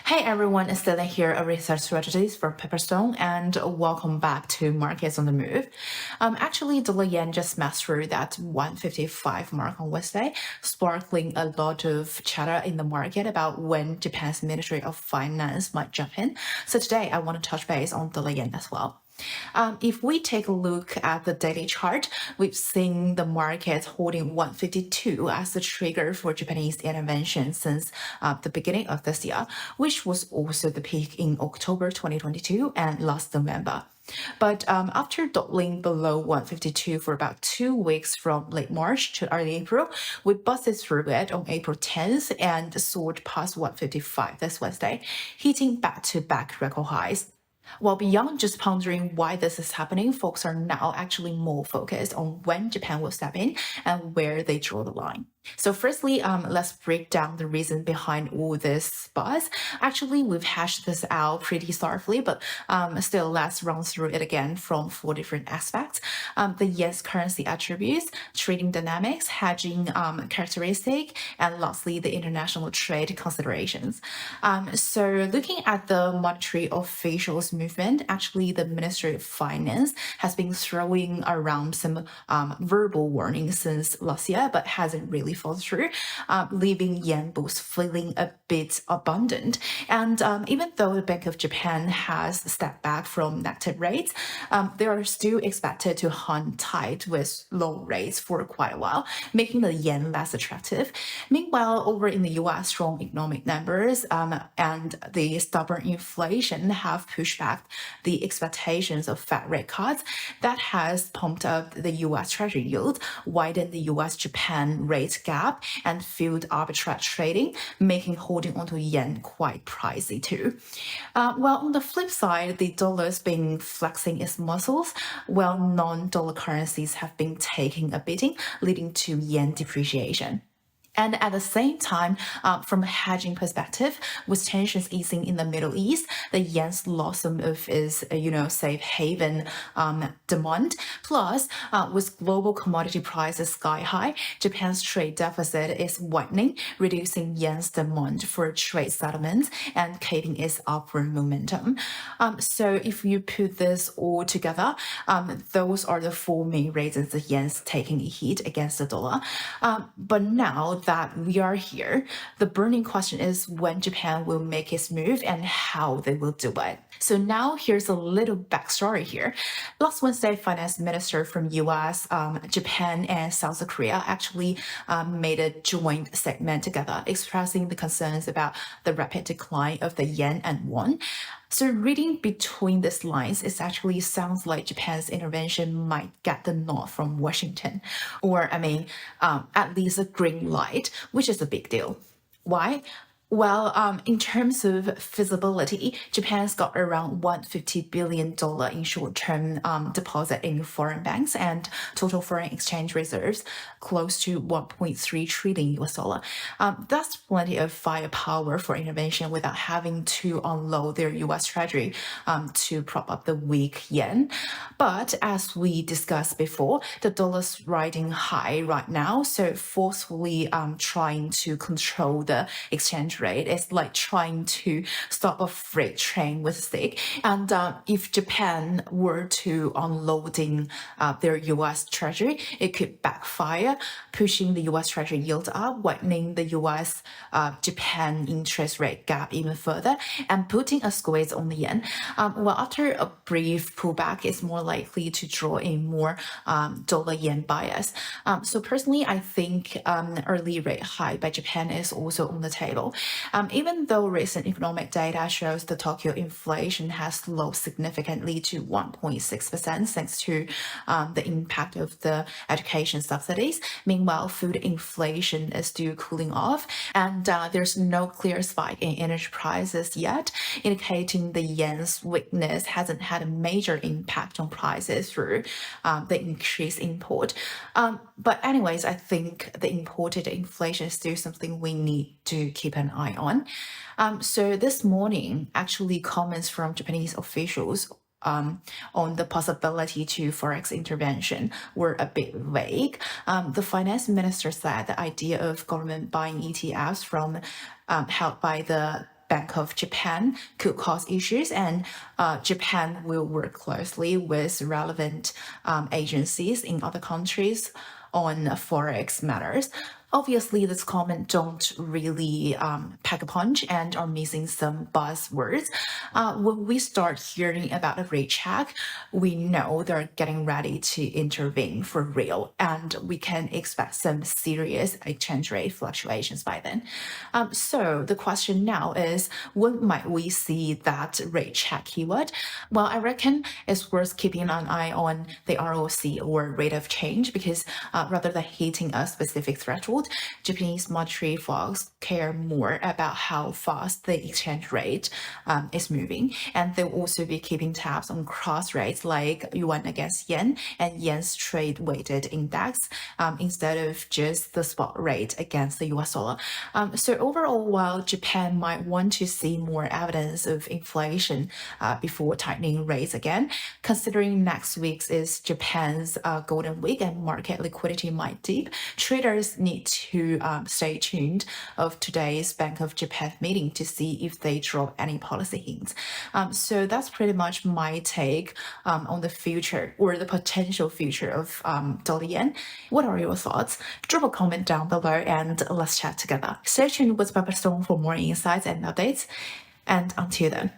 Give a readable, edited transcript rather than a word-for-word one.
Hey everyone, it's Dylan here, a research strategist for Pepperstone, and welcome back to Markets on the Move. Actually, dollar yen just smashed through that 155 mark on Wednesday, sparkling a lot of chatter in the market about when Japan's Ministry of Finance might jump in. So today, I want to touch base on dollar yen as well. If we take a look at the daily chart, we've seen the market holding 152 as the trigger for Japanese intervention since the beginning of this year, which was also the peak in October 2022 and last November. But after doubling below 152 for about 2 weeks from late March to early April, we busted through it on April 10th and soared past 155 this Wednesday, hitting back-to-back record highs. While beyond just pondering why this is happening, folks are now actually more focused on when Japan will step in and where they draw the line. So firstly, let's break down the reason behind all this buzz. Actually, we've hashed this out pretty thoroughly, but still let's run through it again from 4 different aspects. The yen's currency attributes, trading dynamics, hedging characteristic, and lastly, the international trade considerations. So looking at the monetary officials movement, actually the Ministry of Finance has been throwing around some verbal warnings since last year, but hasn't really fall through, leaving yen bulls feeling a bit abundant. And even though the Bank of Japan has stepped back from negative rates, they are still expected to hang tight with low rates for quite a while, making the yen less attractive. Meanwhile, over in the US, strong economic numbers and the stubborn inflation have pushed back the expectations of Fed rate cuts. That has pumped up the US Treasury yield, widened the US-Japan rate gap, and fueled arbitrage trading, making holding onto yen quite pricey too. While on the flip side, the dollar's been flexing its muscles, while non-dollar currencies have been taking a beating, leading to yen depreciation. And at the same time, from a hedging perspective, with tensions easing in the Middle East, the yen's loss of its, safe haven demand. Plus, with global commodity prices sky high, Japan's trade deficit is widening, reducing yen's demand for trade settlements and keeping its upward momentum. So if you put this all together, those are the 4 main reasons the yen's taking a hit against the dollar. But now that we are here, the burning question is when Japan will make its move and how they will do it. So now here's a little backstory here. Last Wednesday, finance minister from US, Japan, and South Korea actually made a joint statement together expressing the concerns about the rapid decline of the yen and won. So reading between these lines, it actually sounds like Japan's intervention might get the nod from Washington, or at least a green light, which is a big deal. Why? Well, in terms of feasibility, Japan's got around $150 billion in short-term deposit in foreign banks and total foreign exchange reserves close to 1.3 trillion US dollar. That's plenty of firepower for intervention without having to unload their US Treasury to prop up the weak yen. But as we discussed before, the dollar's riding high right now, so forcefully trying to control the exchange rate is like trying to stop a freight train with a stick. And if Japan were to unloading their US Treasury, it could backfire, pushing the US Treasury yield up, widening the US Japan interest rate gap even further, and putting a squeeze on the yen. Well, after a brief pullback, it's more likely to draw in more dollar yen bias. So personally, I think early rate high by Japan is also on the table. Even though recent economic data shows the Tokyo inflation has slowed significantly to 1.6% thanks to the impact of the education subsidies. Meanwhile, food inflation is still cooling off, and there's no clear spike in energy prices yet, indicating the yen's weakness hasn't had a major impact on prices through the increased import. But anyways, I think the imported inflation is still something we need to keep an eye on. So this morning, actually comments from Japanese officials on the possibility to forex intervention were a bit vague. The finance minister said the idea of government buying ETFs from held by the Bank of Japan could cause issues, and Japan will work closely with relevant agencies in other countries on forex matters. Obviously, this comment don't really pack a punch and are missing some buzzwords. When we start hearing about a rate check, we know they're getting ready to intervene for real, and we can expect some serious exchange rate fluctuations by then. So the question now is, when might we see that rate check keyword? Well, I reckon it's worth keeping an eye on the ROC, or rate of change, because rather than hitting a specific threshold, Japanese monetary folks care more about how fast the exchange rate is moving, and they'll also be keeping tabs on cross rates like yuan against yen and yen's trade weighted index instead of just the spot rate against the US dollar. So overall, while Japan might want to see more evidence of inflation before tightening rates again, considering next week is Japan's golden week and market liquidity might dip, traders need to stay tuned of today's Bank of Japan meeting to see if they drop any policy hints. So that's pretty much my take on the future, or the potential future of dollar yen. What are your thoughts? Drop a comment down below and let's chat together. Stay tuned with Pepperstone for more insights and updates. And until then.